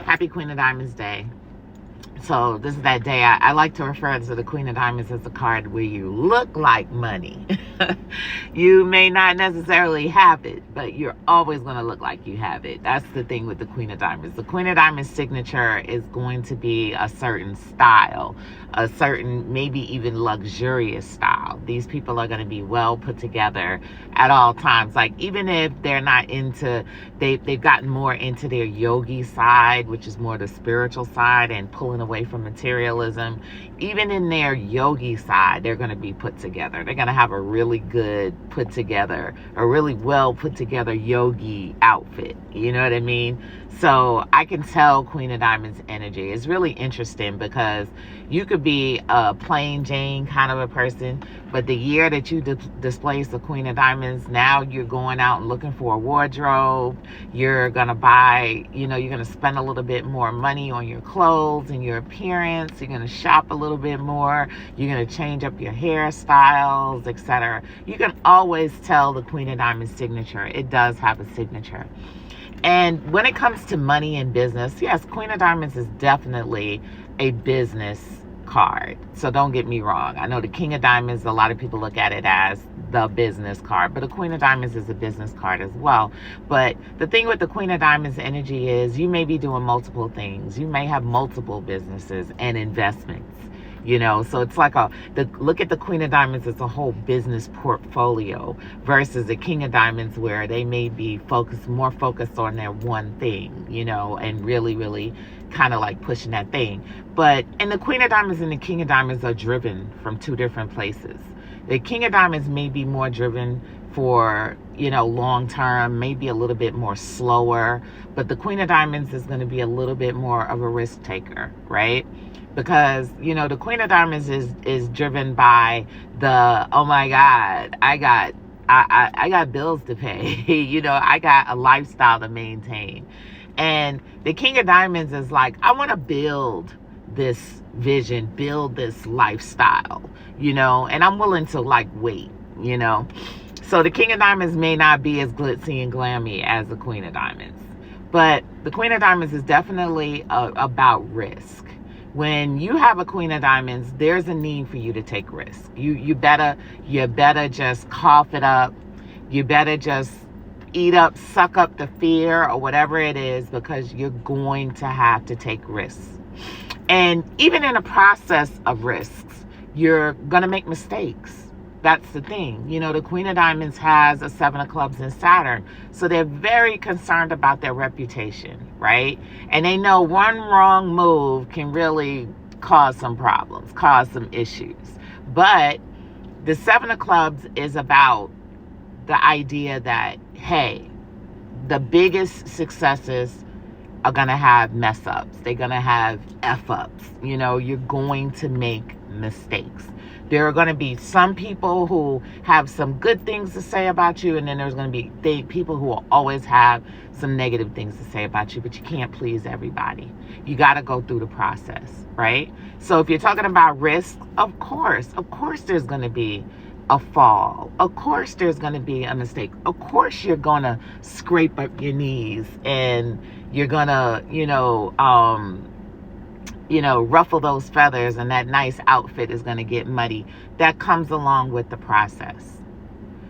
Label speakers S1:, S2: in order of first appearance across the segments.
S1: Happy Queen of Diamonds Day. So this is that day. I like to refer to the Queen of Diamonds as a card where you look like money. You may not necessarily have it, but you're always going to look like you have it. That's the thing with the Queen of Diamonds. The Queen of Diamonds signature is going to be a certain style, a certain, maybe even luxurious style. These people are going to be well put together at all times. Like, even if they're not into, they've gotten more into their yogi side, which is more the spiritual side and pulling away from materialism. Even in their yogi side, they're going to be put together. They're going to have a really good put together, a really well put together yogi outfit. You know what I mean? So I can tell Queen of Diamonds energy. It's really interesting because you could be a plain Jane kind of a person, but the year that you displace the Queen of Diamonds, now you're going out and looking for a wardrobe. You're going to buy, you're going to spend a little bit more money on your clothes and your appearance. You're going to shop a little bit more. You're going to change up your hairstyles, etc. You can always tell the Queen of Diamonds signature. It does have a signature. And when it comes to money and business, yes, Queen of Diamonds is definitely a business card. So don't get me wrong. I know the King of Diamonds, a lot of people look at it as the business card, but the Queen of Diamonds is a business card as well. But the thing with the Queen of Diamonds energy is you may be doing multiple things. You may have multiple businesses and investments. So it's like look at the Queen of Diamonds as a whole business portfolio versus the King of Diamonds, where they may be more focused on their one thing, and really, really kind of like pushing that thing. And the Queen of Diamonds and the King of Diamonds are driven from two different places. The King of Diamonds may be more driven for, long term, maybe a little bit more slower, but the Queen of Diamonds is going to be a little bit more of a risk taker, right? Because, the Queen of Diamonds is driven by the, oh my God, I got bills to pay. I got a lifestyle to maintain. And the King of Diamonds is like, I want to build this vision, build this lifestyle, and I'm willing to wait, So the King of Diamonds may not be as glitzy and glammy as the Queen of Diamonds. But the Queen of Diamonds is definitely about risk. When you have a Queen of Diamonds, there's a need for you to take risks. You better just cough it up. You better just suck up the fear or whatever it is, because you're going to have to take risks. And even in the process of risks, you're going to make mistakes. That's the thing. The Queen of Diamonds has a 7 of clubs in Saturn. So they're very concerned about their reputation, right? And they know one wrong move can really cause some problems, cause some issues. But the 7 of clubs is about the idea that, hey, the biggest successes are going to have mess ups. They're going to have F ups. You're going to make mistakes. There are going to be some people who have some good things to say about you, and then there's going to be people who will always have some negative things to say about you, but you can't please everybody. You got to go through the process, right? So if you're talking about risk, of course there's going to be a fall. Of course there's going to be a mistake. Of course you're going to scrape up your knees, and you're going to, ruffle those feathers, and that nice outfit is going to get muddy. That comes along with the process.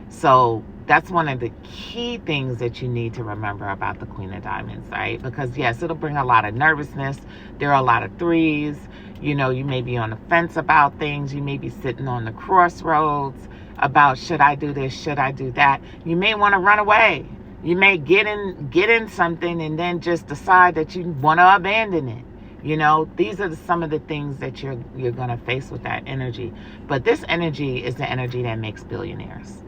S1: So that's one of the key things that you need to remember about the Queen of Diamonds, right? Because yes, it'll bring a lot of nervousness. There are a lot of threes. You may be on the fence about things. You may be sitting on the crossroads about, should I do this? Should I do that? You may want to run away. You may get in something and then just decide that you want to abandon it. These are some of the things that you're going to face with that energy. But this energy is the energy that makes billionaires.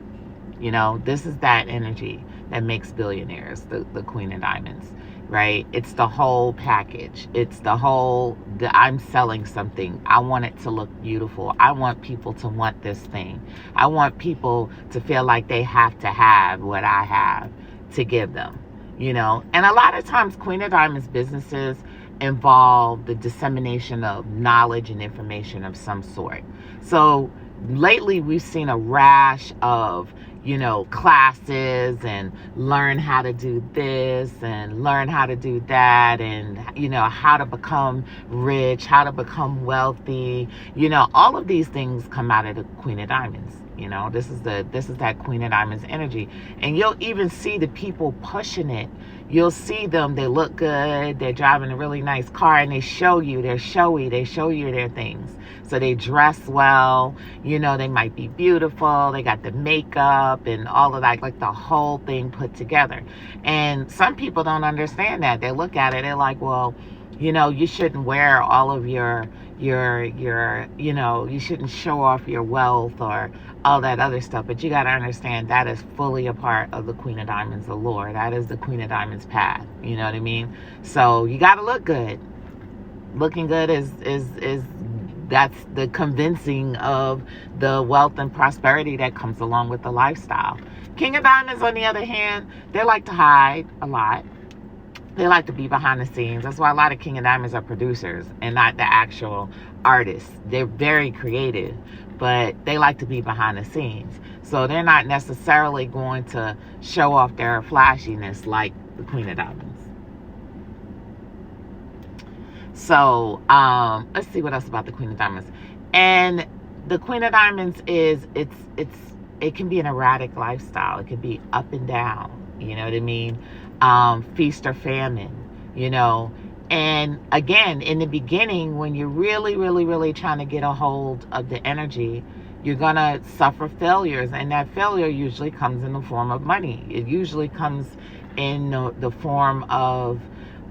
S1: This is that energy that makes billionaires, the Queen of Diamonds, right? It's the whole package. It's I'm selling something. I want it to look beautiful. I want people to want this thing. I want people to feel like they have to have what I have to give them, And a lot of times Queen of Diamonds businesses involve the dissemination of knowledge and information of some sort. So lately we've seen a rash of, classes and learn how to do this and learn how to do that, and, how to become rich, how to become wealthy. All of these things come out of the Queen of Diamonds. This is that Queen of Diamonds energy. And you'll even see the people pushing it. You'll see them, they look good, they're driving a really nice car, and they show you, they're showy, they show you their things. So they dress well, they might be beautiful, they got the makeup and all of that, like the whole thing put together. And some people don't understand that. They look at it, they're like, well, you shouldn't wear all of your you shouldn't show off your wealth or all that other stuff. But you got to understand that is fully a part of the Queen of Diamonds allure. That is the Queen of Diamonds path. You know what I mean? So you got to look good. Looking good is that's the convincing of the wealth and prosperity that comes along with the lifestyle. King of Diamonds, on the other hand, they like to hide a lot. They like to be behind the scenes. That's why a lot of King of Diamonds are producers and not the actual artists. They're very creative, but they like to be behind the scenes. So they're not necessarily going to show off their flashiness like the Queen of Diamonds. So let's see what else about the Queen of Diamonds. And the Queen of Diamonds it can be an erratic lifestyle. It can be up and down. You know what I mean? Feast or famine, and again, in the beginning, when you're really, really, really trying to get a hold of the energy, you're going to suffer failures, and that failure usually comes in the form of money. It usually comes in the form of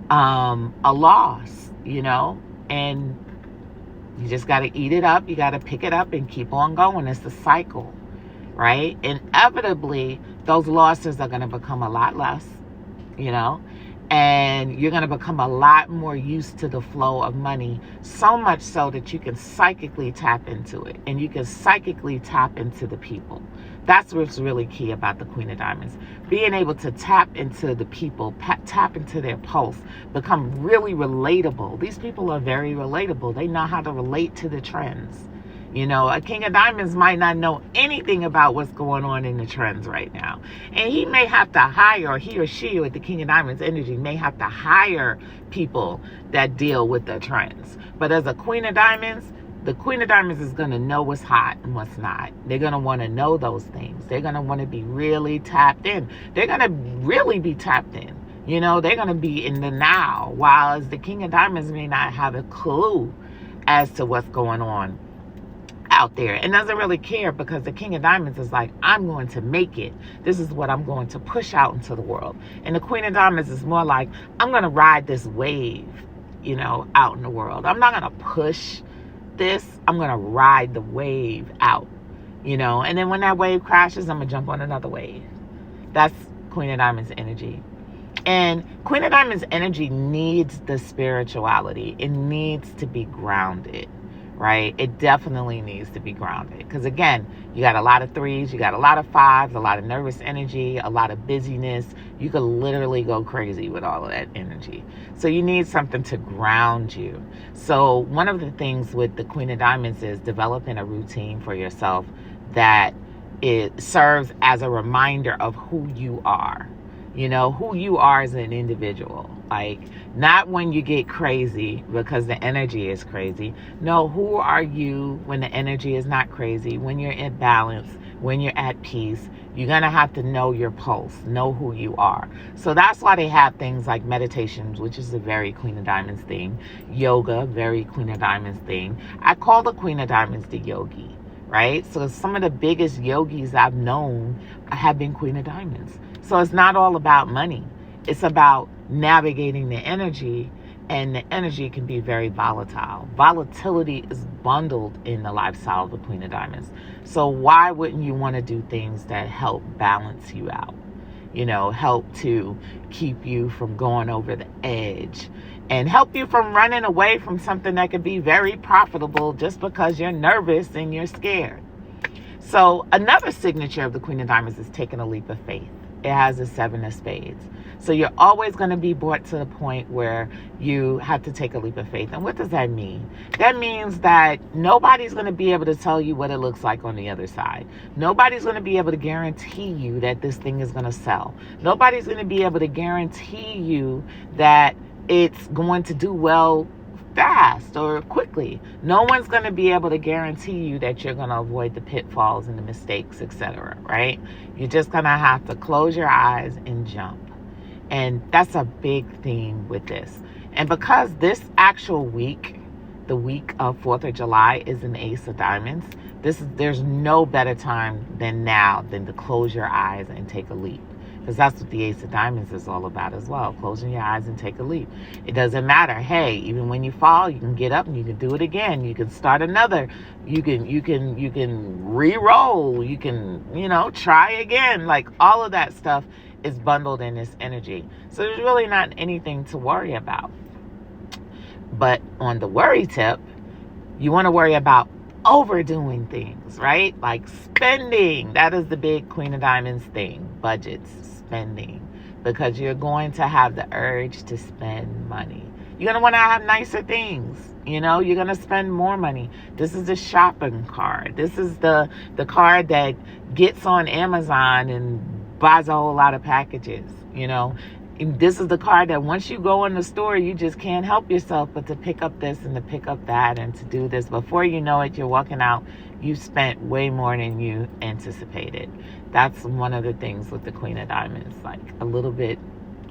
S1: a loss, and you just got to eat it up. You got to pick it up and keep on going. It's a cycle, right? Inevitably, those losses are going to become a lot less, and you're going to become a lot more used to the flow of money, so much so that you can psychically tap into it, and you can psychically tap into the people. That's what's really key about the Queen of Diamonds. Being able to tap into the people, tap into their pulse, become really relatable. These people are very relatable. They know how to relate to the trends. A King of Diamonds might not know anything about what's going on in the trends right now. And he may have to hire, or he or she with the King of Diamonds energy may have to hire people that deal with the trends. But as a Queen of Diamonds, the Queen of Diamonds is going to know what's hot and what's not. They're going to want to know those things. They're going to want to be really tapped in. They're going to really be tapped in. They're going to be in the now, while as the King of Diamonds may not have a clue as to what's going on out there, and doesn't really care, because the King of Diamonds is like, I'm going to make it. This is what I'm going to push out into the world. And the Queen of Diamonds is more like, I'm going to ride this wave, out in the world. I'm not going to push this. I'm going to ride the wave out, and then when that wave crashes, I'm going to jump on another wave. That's Queen of Diamonds energy. And Queen of Diamonds energy needs the spirituality. It needs to be grounded. Right? It definitely needs to be grounded. Because again, you got a lot of 3s, you got a lot of 5s, a lot of nervous energy, a lot of busyness. You could literally go crazy with all of that energy. So you need something to ground you. So one of the things with the Queen of Diamonds is developing a routine for yourself that it serves as a reminder of who you are. Who you are as an individual. Like, not when you get crazy because the energy is crazy. No, who are you when the energy is not crazy, when you're in balance, when you're at peace? You're going to have to know your pulse, know who you are. So that's why they have things like meditations, which is a very Queen of Diamonds thing. Yoga, very Queen of Diamonds thing. I call the Queen of Diamonds the yogi, right? So some of the biggest yogis I've known have been Queen of Diamonds. So it's not all about money. It's about navigating the energy, and the energy can be very volatile. Volatility is bundled in the lifestyle of the Queen of Diamonds. So why wouldn't you want to do things that help balance you out? Help to keep you from going over the edge, and help you from running away from something that could be very profitable just because you're nervous and you're scared. So another signature of the Queen of Diamonds is taking a leap of faith. it has the 7 of spades. So you're always going to be brought to the point where you have to take a leap of faith. And what does that mean? That means that nobody's going to be able to tell you what it looks like on the other side. Nobody's going to be able to guarantee you that this thing is going to sell. Nobody's going to be able to guarantee you that it's going to do well fast or quickly. No one's going to be able to guarantee you that you're going to avoid the pitfalls and the mistakes, etc., right? You're just going to have to close your eyes and jump. And that's a big theme with this. And because this actual week, the week of 4th of July, is an Ace of Diamonds, there's no better time than now than to close your eyes and take a leap. Because that's what the Ace of Diamonds is all about as well. Closing your eyes and take a leap. It doesn't matter. Hey, even when you fall, you can get up and you can do it again. You can start another. You can re-roll. You can, try again. Like, all of that stuff is bundled in this energy. So there's really not anything to worry about. But on the worry tip, you want to worry about overdoing things, right? Like spending. That is the big Queen of Diamonds thing. Budgets, spending. Because you're going to have the urge to spend money. You're going to want to have nicer things. You're going to spend more money. This is the shopping card. This is the card that gets on Amazon and buys a whole lot of packages. And this is the card that once you go in the store, you just can't help yourself but to pick up this and to pick up that and to do this. Before you know it, you're walking out, you spent way more than you anticipated. That's one of the things with the Queen of Diamonds, like a little bit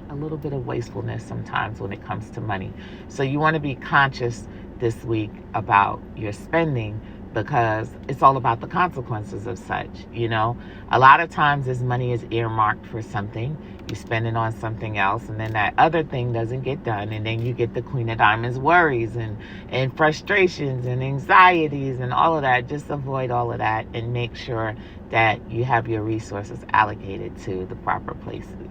S1: of wastefulness sometimes when it comes to money. So you want to be conscious this week about your spending, because it's all about the consequences of such. A lot of times this money is earmarked for something. You spend it on something else, and then that other thing doesn't get done, and then you get the Queen of Diamonds worries and frustrations and anxieties and all of that. Just avoid all of that and make sure that you have your resources allocated to the proper places.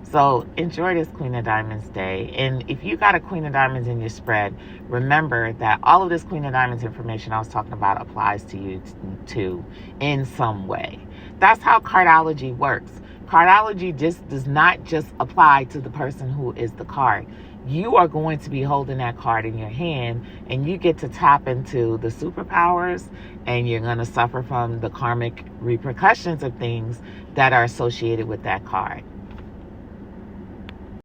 S1: So enjoy this Queen of Diamonds day. And if you got a Queen of Diamonds in your spread, remember that all of this Queen of Diamonds information I was talking about applies to you too in some way. That's how cardology works. Cardology just does not just apply to the person who is the card. You are going to be holding that card in your hand, and you get to tap into the superpowers, and you're going to suffer from the karmic repercussions of things that are associated with that card.